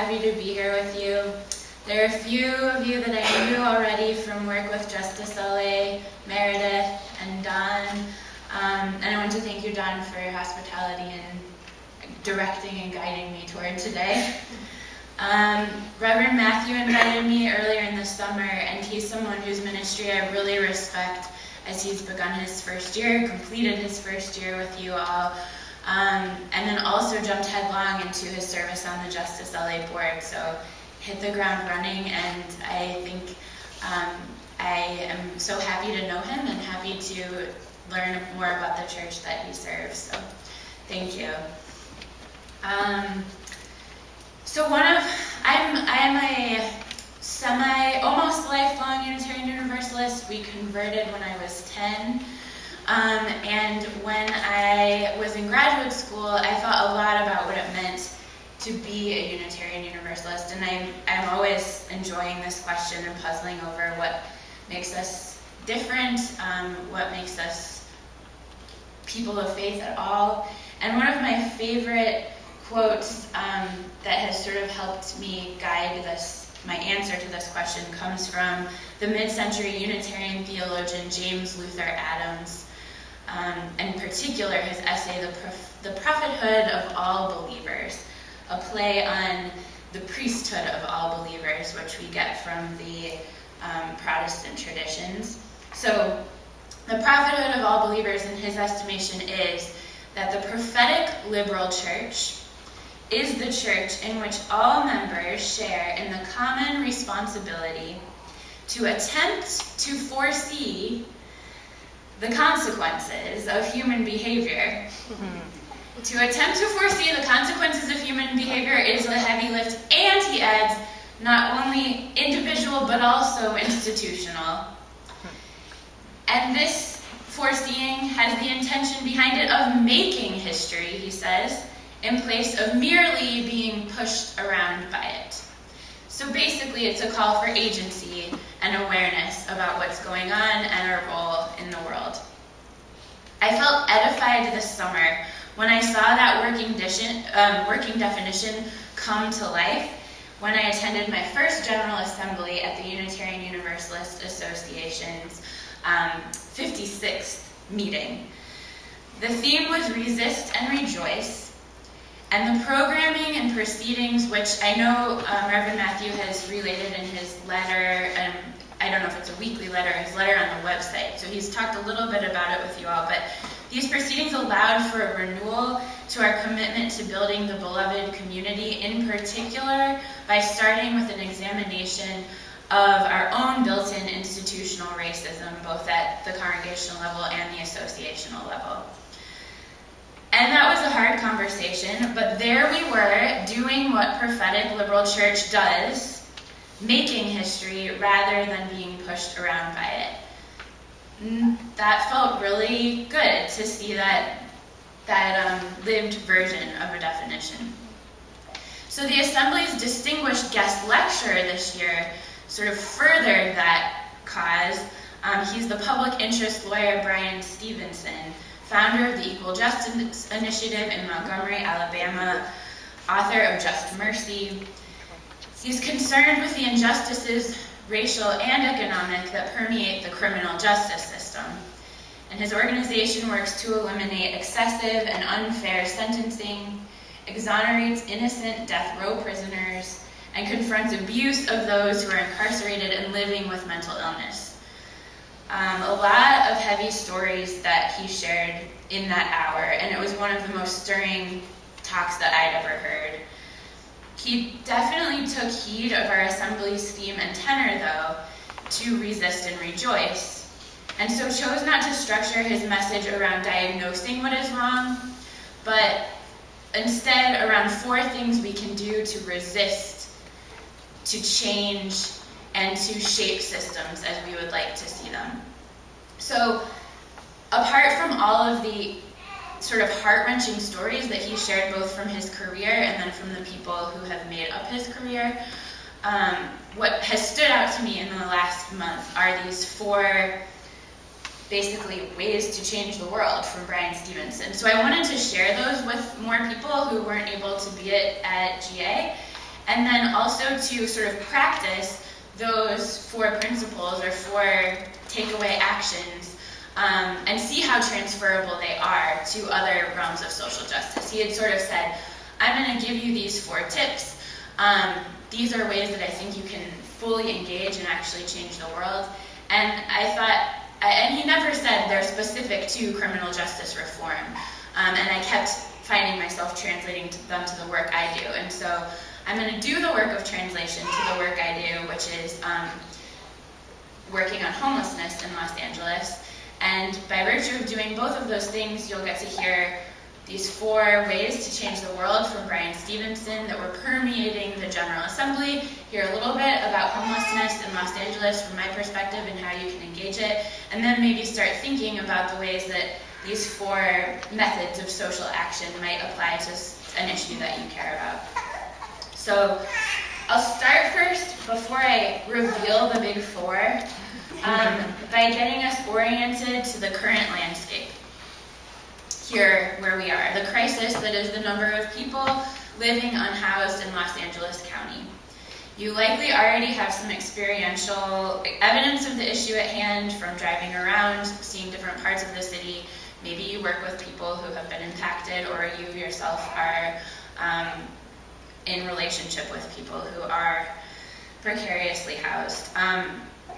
happy to be here with you. There are a few of you that I knew already from work with Justice LA, Meredith, and Don. And I want to thank you, Don, for your hospitality and directing and guiding me toward today. Reverend Matthew invited me earlier in the summer, and he's someone whose ministry I really respect as he's begun his first year, completed his first year with you all, and then also jumped headlong into his service on the Justice LA board. So hit the ground running, and I think I am so happy to know him and happy to learn more about the church that he serves. So thank you. I am a almost lifelong Unitarian Universalist. We converted when I was 10. And when I was in graduate school, I thought a lot about what it meant to be a Unitarian Universalist. And I'm always enjoying this question and puzzling over what makes us different, what makes us people of faith at all. And one of my favorite quotes that has sort of helped me guide my answer to this question comes from the mid-century Unitarian theologian James Luther Adams, in particular his essay, The Prophethood of All Believers, a play on the priesthood of all believers, which we get from the Protestant traditions. So the prophethood of all believers, in his estimation, is that the prophetic liberal church is the church in which all members share in the common responsibility to attempt to foresee the consequences of human behavior. Mm-hmm. To attempt to foresee the consequences of human behavior is a heavy lift, and he adds, not only individual but also institutional. And this foreseeing has the intention behind it of making history, he says, in place of merely being pushed around by it. So basically, it's a call for agency and awareness about what's going on and our role in the world. I felt edified this summer when I saw that working definition come to life when I attended my first General Assembly at the Unitarian Universalist Association's 56th meeting. The theme was Resist and Rejoice, and the programming and proceedings, which I know Reverend Matthew has related in his letter, I don't know if it's a weekly letter, his letter on the website, so he's talked a little bit about it with you all, but these proceedings allowed for a renewal to our commitment to building the beloved community, in particular by starting with an examination of our own built-in institutional racism, both at the congregational level and the associational level. And that was a hard conversation, but there we were, doing what prophetic liberal church does, making history rather than being pushed around by it. That felt really good to see that lived version of a definition. So the Assembly's distinguished guest lecturer this year sort of furthered that cause. He's the public interest lawyer Brian Stevenson, founder of the Equal Justice Initiative in Montgomery, Alabama, author of Just Mercy. He's concerned with the injustices, racial and economic, that permeate the criminal justice system. And his organization works to eliminate excessive and unfair sentencing, exonerates innocent death row prisoners, and confronts abuse of those who are incarcerated and living with mental illness. A lot of heavy stories that he shared in that hour, and it was one of the most stirring talks that I'd ever heard. He definitely took heed of our Assembly's theme and tenor, though, to resist and rejoice, and so chose not to structure his message around diagnosing what is wrong, but instead around 4 things we can do to resist, to change, and to shape systems as we would like to see them. So, apart from all of the sort of heart-wrenching stories that he shared both from his career and then from the people who have made up his career, what has stood out to me in the last month are these 4 basically ways to change the world from Brian Stevenson. So I wanted to share those with more people who weren't able to be at GA, and then also to sort of practice those 4 principles or 4 takeaway actions, and see how transferable they are to other realms of social justice. He had sort of said, I'm going to give you these 4 tips. These are ways that I think you can fully engage and actually change the world. And I thought, and he never said they're specific to criminal justice reform. And I kept finding myself translating them to the work I do. And so I'm going to do the work of translation to the work I do, which is working on homelessness in Los Angeles. And by virtue of doing both of those things, you'll get to hear these 4 ways to change the world from Brian Stevenson that were permeating the General Assembly. Hear a little bit about homelessness in Los Angeles from my perspective and how you can engage it, and then maybe start thinking about the ways that these 4 methods of social action might apply to an issue that you care about. So I'll start first, before I reveal the big 4, by getting us oriented to the current landscape. Here where we are, the crisis that is the number of people living unhoused in Los Angeles County. You likely already have some experiential evidence of the issue at hand from driving around, seeing different parts of the city. Maybe you work with people who have been impacted, or you yourself are in relationship with people who are precariously housed.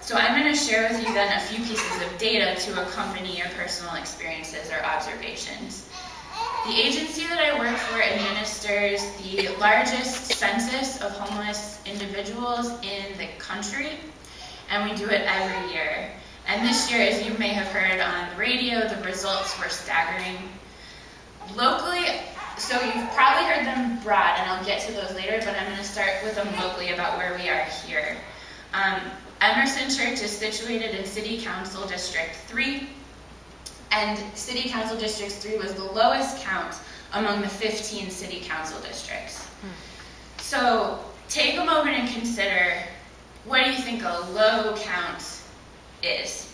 So I'm going to share with you then a few pieces of data to accompany your personal experiences or observations. The agency that I work for administers the largest census of homeless individuals in the country, and we do it every year. And this year, as you may have heard on the radio, the results were staggering. Locally, so you've probably heard them broad, and I'll get to those later, but I'm going to start with them locally about where we are here. Emerson Church is situated in City Council District 3, and City Council District 3 was the lowest count among the 15 City Council districts. So take a moment and consider, what do you think a low count is?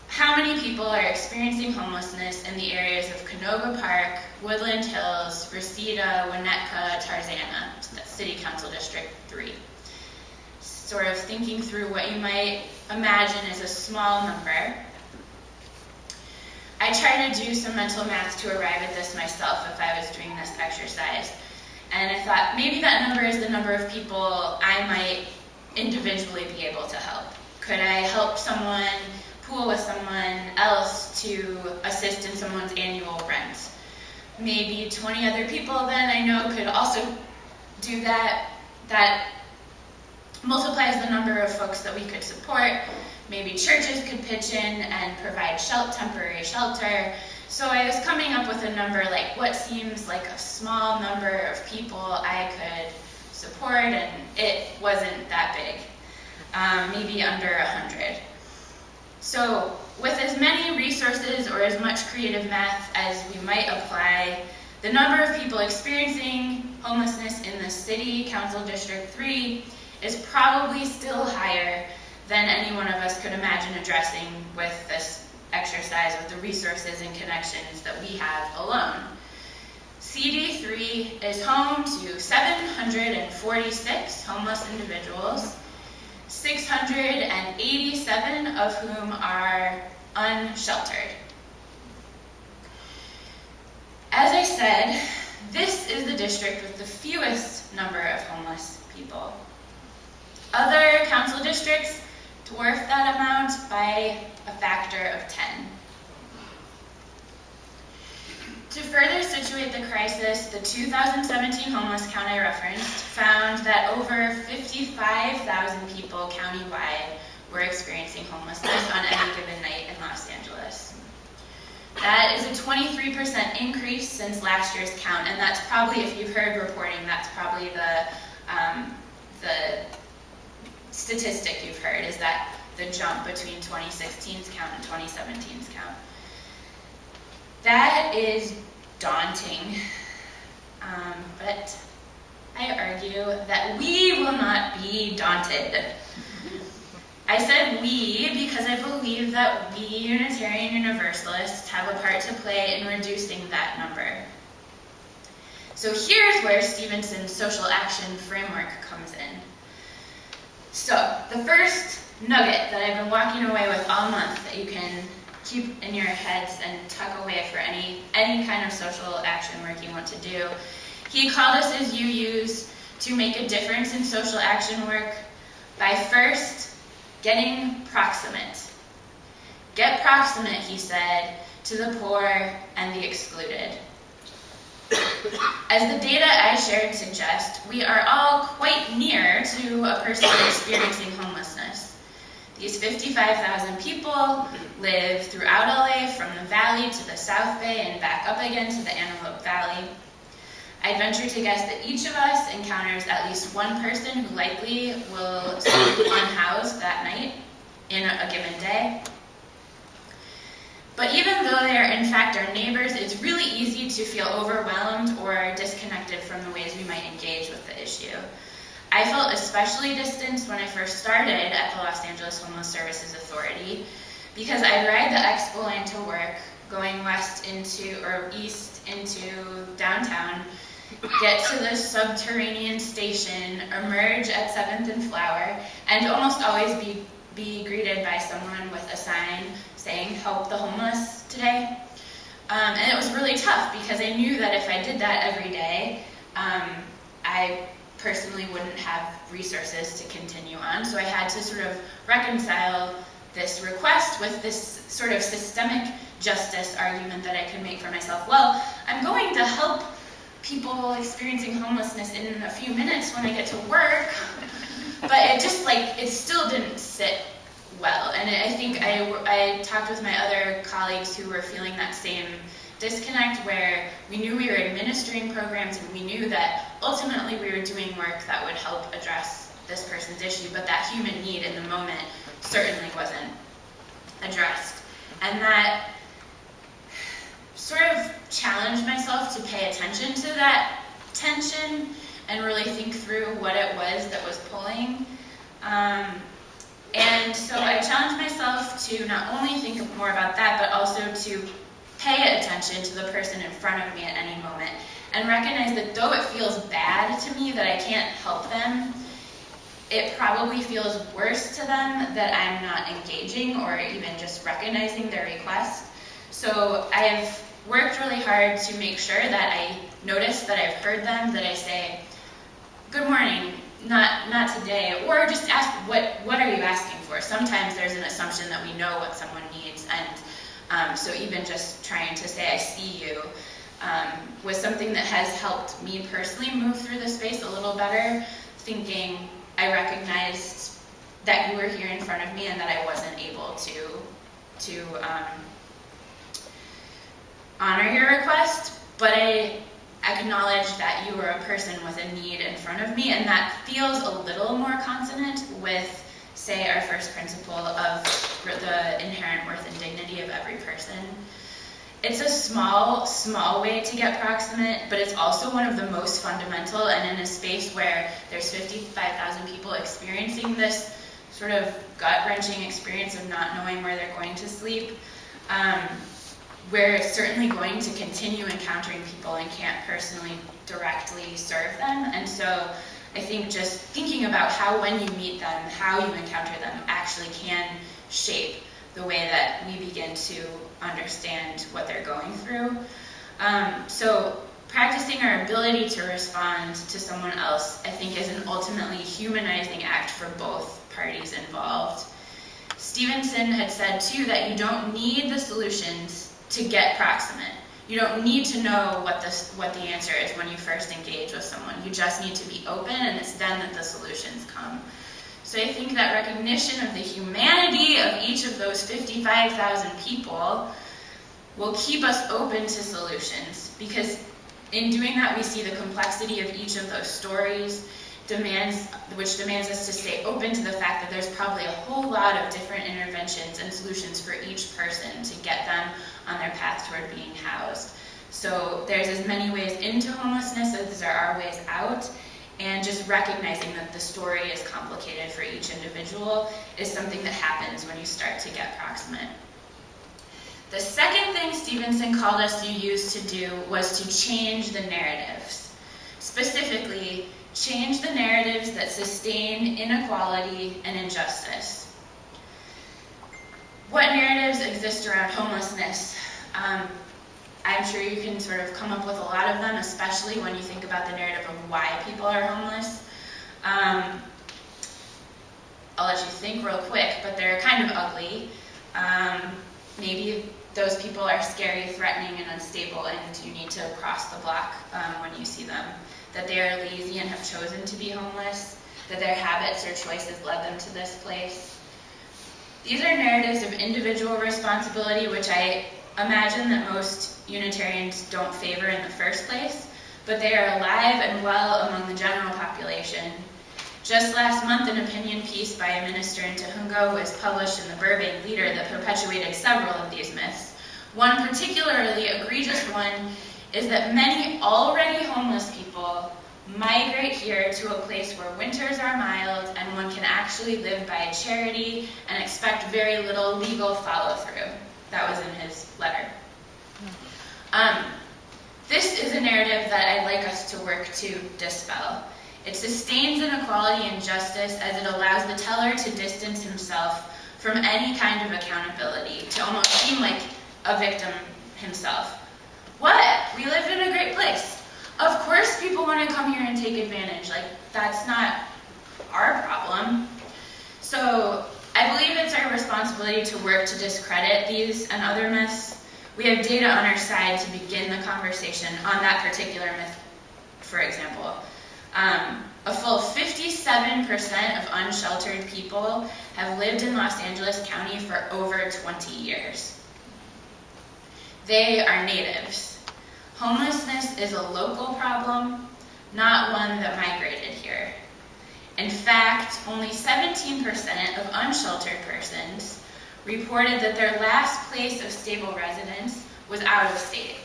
How many people are experiencing homelessness in the areas of Canoga Park, Woodland Hills, Reseda, Winnetka, Tarzana, City Council District 3? Sort of thinking through what you might imagine is a small number. I tried to do some mental math to arrive at this myself if I was doing this exercise. And I thought maybe that number is the number of people I might individually be able to help. Could I help someone, pool with someone else to assist in someone's annual rent? Maybe 20 other people then I know could also do that. That multiplies the number of folks that we could support. Maybe churches could pitch in and provide temporary shelter. So I was coming up with a number like what seems like a small number of people I could support, and it wasn't that big, maybe under 100. So with as many resources or as much creative math as we might apply, the number of people experiencing homelessness in the City Council District 3 is probably still higher than any one of us could imagine addressing with this exercise with the resources and connections that we have alone. CD3 is home to 746 homeless individuals, 687 of whom are unsheltered. As I said, this is the district with the fewest number of homeless people. Other council districts dwarf that amount by a factor of 10. To further situate the crisis, the 2017 homeless count I referenced found that over 55,000 people countywide were experiencing homelessness on any given night in Los Angeles. That is a 23% increase since last year's count, and that's probably, if you've heard reporting, that's probably the statistic you've heard, is that the jump between 2016's count and 2017's count. That is daunting, but I argue that we will not be daunted. I said we because I believe that we Unitarian Universalists have a part to play in reducing that number. So here's where Stevenson's social action framework comes in. So the first nugget that I've been walking away with all month that you can keep in your heads and tuck away for any kind of social action work you want to do. He called us as UUs to make a difference in social action work by first getting proximate. Get proximate, he said, to the poor and the excluded. As the data I shared suggest, we are all quite near to a person experiencing homelessness. These 55,000 people live throughout LA, from the Valley to the South Bay and back up again to the Antelope Valley. I'd venture to guess that each of us encounters at least one person who likely will sleep unhoused that night in a given day. But even though they are in fact our neighbors, it's really easy to feel overwhelmed or disconnected from the ways we might engage with the issue. I felt especially distanced when I first started at the Los Angeles Homeless Services Authority, because I'd ride the Expo line to work, going east into downtown, get to the subterranean station, emerge at 7th and Flower, and almost always be greeted by someone with a sign saying, "Help the homeless today." And it was really tough, because I knew that if I did that every day, I personally wouldn't have resources to continue on. So I had to sort of reconcile this request with this sort of systemic justice argument that I could make for myself. Well, I'm going to help people experiencing homelessness in a few minutes when I get to work, but it still didn't sit well. And I think I talked with my other colleagues who were feeling that same disconnect, where we knew we were administering programs and we knew that ultimately we were doing work that would help address this person's issue, but that human need in the moment certainly wasn't addressed. And that sort of challenged myself to pay attention to that tension and really think through what it was that was pulling. And so I challenged myself to not only think more about that, but also to pay attention to the person in front of me at any moment, and recognize that though it feels bad to me that I can't help them, it probably feels worse to them that I'm not engaging or even just recognizing their request. So I've worked really hard to make sure that I notice that I've heard them, that I say, "Good morning, not today," or just ask, what are you asking for? Sometimes there's an assumption that we know what someone needs, and so even just trying to say, "I see you," was something that has helped me personally move through the space a little better, thinking I recognized that you were here in front of me and that I wasn't able to honor your request, but I acknowledge that you were a person with a need in front of me, and that feels a little more consonant with, say, our first principle of the inherent worth and dignity of every person. It's a small way to get proximate, but it's also one of the most fundamental, and in a space where there's 55,000 people experiencing this sort of gut-wrenching experience of not knowing where they're going to sleep, we're certainly going to continue encountering people and can't personally directly serve them. And so I think just thinking about how, when you meet them, how you encounter them actually can shape the way that we begin to understand what they're going through. So practicing our ability to respond to someone else, I think, is an ultimately humanizing act for both parties involved. Stevenson had said, too, that you don't need the solutions to get proximate. You don't need to know what the answer is when you first engage with someone. You just need to be open, and it's then that the solutions come. So I think that recognition of the humanity of each of those 55,000 people will keep us open to solutions, because in doing that we see the complexity of each of those stories, which demands us to stay open to the fact that there's probably a whole lot of different interventions and solutions for each person to get them on their path toward being housed. So there's as many ways into homelessness as there are ways out, and just recognizing that the story is complicated for each individual is something that happens when you start to get proximate. The second thing Stevenson called us to use to do was to change the narratives. specifically, change the narratives that sustain inequality and injustice. What narratives exist around homelessness? I'm sure you can sort of come up with a lot of them, especially when you think about the narrative of why people are homeless. I'll let you think real quick, but they're kind of ugly. Maybe those people are scary, threatening, and unstable, and you need to cross the block when you see them. That they are lazy and have chosen to be homeless. That their habits or choices led them to this place. These are narratives of individual responsibility, which I imagine that most Unitarians don't favor in the first place, but they are alive and well among the general population. Just last month, an opinion piece by a minister in Tahungo was published in the Burbank Leader that perpetuated several of these myths. One particularly egregious one is that many already homeless people migrate here to a place where winters are mild and one can actually live by charity and expect very little legal follow-through. That was in his letter. This is a narrative that I'd like us to work to dispel. It sustains inequality and justice as it allows the teller to distance himself from any kind of accountability, to almost seem like a victim himself. What? We live in a great place. Of course people want to come here and take advantage. Like, that's not our problem. So I believe it's our responsibility to work to discredit these and other myths. We have data on our side to begin the conversation on that particular myth, for example. A full 57% of unsheltered people have lived in Los Angeles County for over 20 years. They are natives. Homelessness is a local problem, not one that migrated here. In fact, only 17% of unsheltered persons reported that their last place of stable residence was out of state.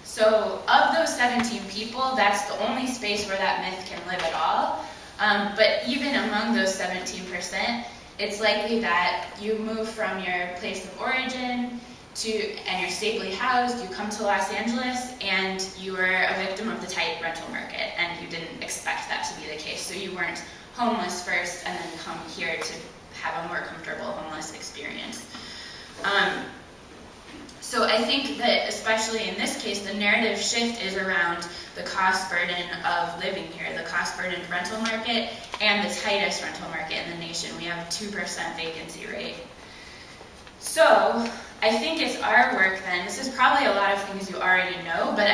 So of those 17 people, that's the only space where that myth can live at all. But even among those 17%, it's likely that you move from your place of origin and you're stably housed, you come to Los Angeles, and you were a victim of the tight rental market, and you didn't expect that to be the case. So you weren't homeless first and then come here to have a more comfortable homeless experience. So I think that, especially in this case, the narrative shift is around the cost burden of living here, the cost burden rental market, and the tightest rental market in the nation. We have a 2% vacancy rate. So I think it's our work then. This is probably a lot of things you already know, but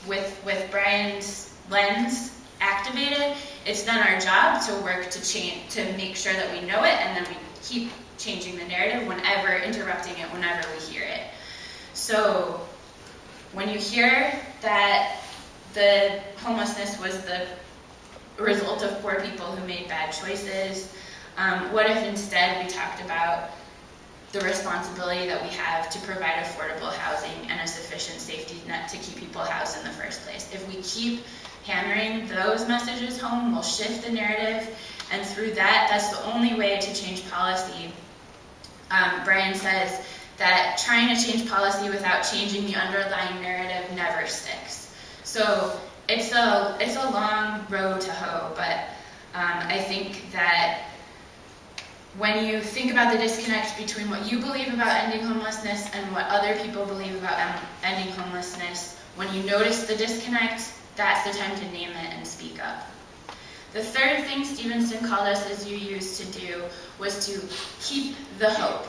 with Brian's lens activated, it's then our job to work to change, to make sure that we know it, and then we keep changing the narrative interrupting it whenever we hear it. So when you hear that the homelessness was the result of poor people who made bad choices, what if instead we talked about the responsibility that we have to provide affordable housing and a sufficient safety net to keep people housed in the first place? If we keep hammering those messages home, we'll shift the narrative, and through that, that's the only way to change policy. Brian says that trying to change policy without changing the underlying narrative never sticks. So it's a long road to hoe, but I think that when you think about the disconnect between what you believe about ending homelessness and what other people believe about ending homelessness, when you notice the disconnect, that's the time to name it and speak up. The third thing Stevenson called us as you used to do was to keep the hope.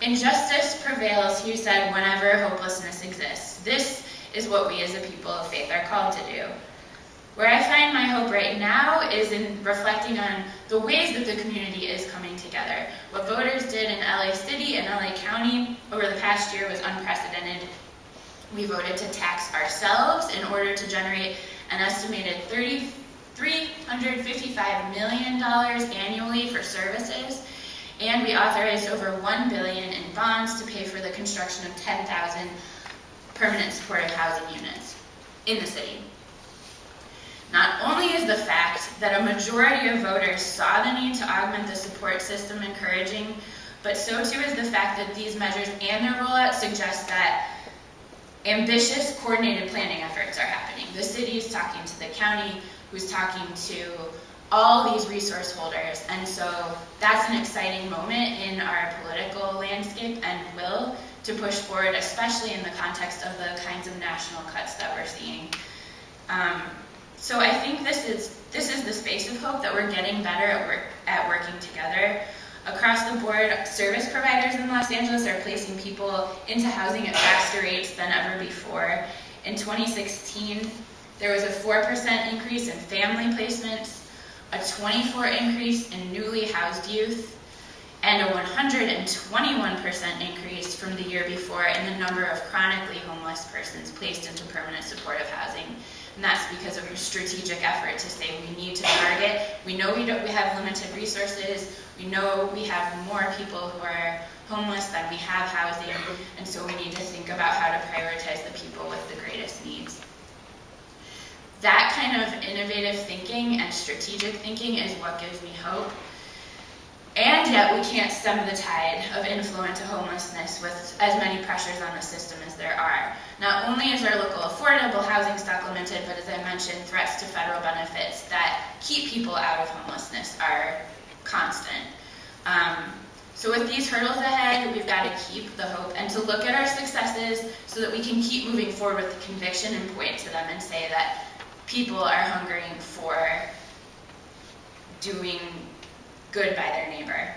Injustice prevails, he said, whenever hopelessness exists. This is what we as a people of faith are called to do. Where I find my hope right now is in reflecting on the ways that the community is coming together. What voters did in LA City and LA County over the past year was unprecedented. We voted to tax ourselves in order to generate an estimated $355 million annually for services, and we authorized over $1 billion in bonds to pay for the construction of 10,000 permanent supportive housing units in the city. Not only is the fact that a majority of voters saw the need to augment the support system encouraging, but so too is the fact that these measures and their rollout suggest that ambitious, coordinated planning efforts are happening. The city is talking to the county, who's talking to all these resource holders, and so that's an exciting moment in our political landscape and will to push forward, especially in the context of the kinds of national cuts that we're seeing. So I think this is the space of hope, that we're getting better at working together. Across the board, service providers in Los Angeles are placing people into housing at faster rates than ever before. In 2016, there was a 4% increase in family placements, a 24% increase in newly housed youth, and a 121% increase from the year before in the number of chronically homeless persons placed into permanent supportive housing. And that's because of a strategic effort to say we need to target. We know we have limited resources. We know we have more people who are homeless than we have housing, and so we need to think about how to prioritize the people with the greatest needs. That kind of innovative thinking and strategic thinking is what gives me hope. And yet we can't stem the tide of inflow into homelessness with as many pressures on the system as there are. Not only is our local affordable housing stock limited, but as I mentioned, threats to federal benefits that keep people out of homelessness are constant. So with these hurdles ahead, we've got to keep the hope and to look at our successes so that we can keep moving forward with conviction and point to them and say that people are hungering for doing good by their neighbor.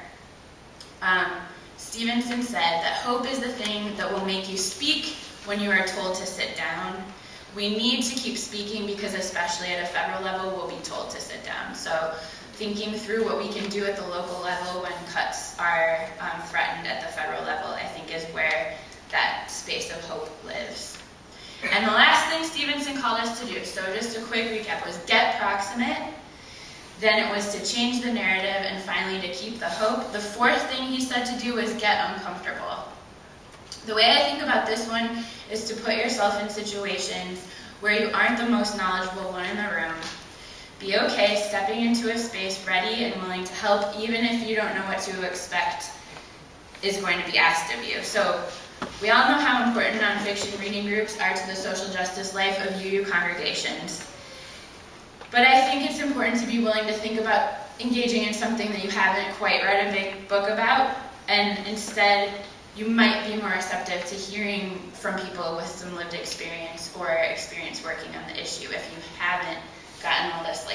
Stevenson said that hope is the thing that will make you speak when you are told to sit down. We need to keep speaking because especially at a federal level, we'll be told to sit down. So thinking through what we can do at the local level when cuts are threatened at the federal level, I think is where that space of hope lives. And the last thing Stevenson called us to do, so just a quick recap, was get proximate. Then it was to change the narrative, and finally to keep the hope. The fourth thing he said to do was get uncomfortable. The way I think about this one is to put yourself in situations where you aren't the most knowledgeable one in the room. Be okay stepping into a space ready and willing to help, even if you don't know what to expect is going to be asked of you. So we all know how important nonfiction reading groups are to the social justice life of UU congregations. But I think it's important to be willing to think about engaging in something that you haven't quite read a big book about, and instead you might be more receptive to hearing from people with some lived experience or experience working on the issue if you haven't gotten all this